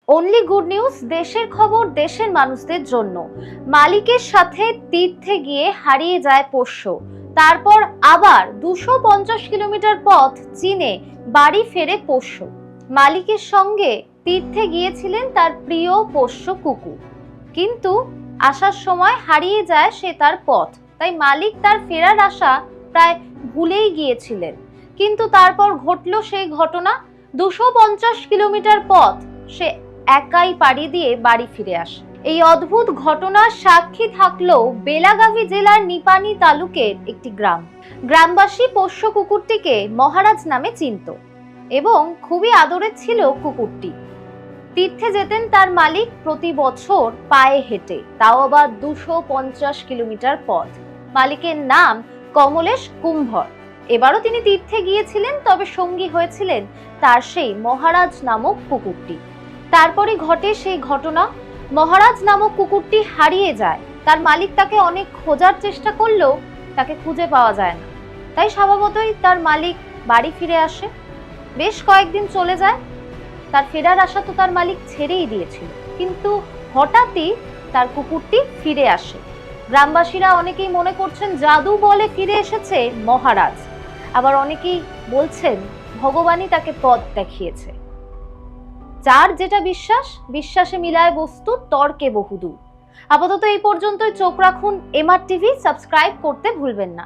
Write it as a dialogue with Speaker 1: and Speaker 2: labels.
Speaker 1: Only good news, দেশের খবর দেশের মানুষদের জন্য। মালিকের সাথে তীর্থে গিয়ে হারিয়ে যায় পোষ্য, তারপর আবার 250 কিলোমিটার পথ চীনে বাড়ি ফেরে পোষ্য। মালিকের সঙ্গে তীর্থে গিয়েছিলেন তার প্রিয় পোষ্য কুকুর, কিন্তু আসার সময় হারিয়ে যায় সে তার পথ। তাই মালিক তার ফেরার আশা প্রায় ভুলেই গিয়েছিলেন। কিন্তু তারপর ঘটল সেই ঘটনা। 250 কিলোমিটার পথ সে একাই পাড়ি দিয়ে বাড়ি ফিরে আসে। এই অদ্ভুত ঘটনার সাক্ষী থাকলো বেলাগাভী জেলার নিপানি তালুকের একটি গ্রাম। গ্রামবাসী পোষ্য কুকুরটিকে মহারাজ নামে চিনত এবং খুবই আদরের ছিল কুকুরটি। তীর্থে যেতেন তার মালিক প্রতি বছর পায়ে হেঁটে, তাও আবার 250 কিলোমিটার পথ। মালিকের নাম কমলেশ কুম্ভর। এবারও তিনি তীর্থে গিয়েছিলেন, তবে সঙ্গী হয়েছিলেন তার সেই মহারাজ নামক কুকুরটি। তারপরে ঘটে সেই ঘটনা। মহারাজ নামক কুকুরটি হারিয়ে যায়। তার মালিক তাকে অনেক খোঁজার চেষ্টা করলেও তাকে খুঁজে পাওয়া যায় না। তাই স্বভাবতই তার মালিক বাড়ি ফিরে আসে। বেশ কয়েকদিন চলে যায়। তার ফেরার আশা তো তার মালিক ছেড়েই দিয়েছিল, কিন্তু হঠাৎই তার কুকুরটি ফিরে আসে। গ্রামবাসীরা অনেকেই মনে করছেন জাদু বলে ফিরে এসেছে মহারাজ, আবার অনেকেই বলছেন ভগবানই তাকে পথ দেখিয়েছে। যার যেটা বিশ্বাসে মিলায় বস্তু, তর্কে বহুদূর। আপাতত এই পর্যন্তই। চোখ রাখুন এমআর টিভি, সাবস্ক্রাইব করতে ভুলবেন না।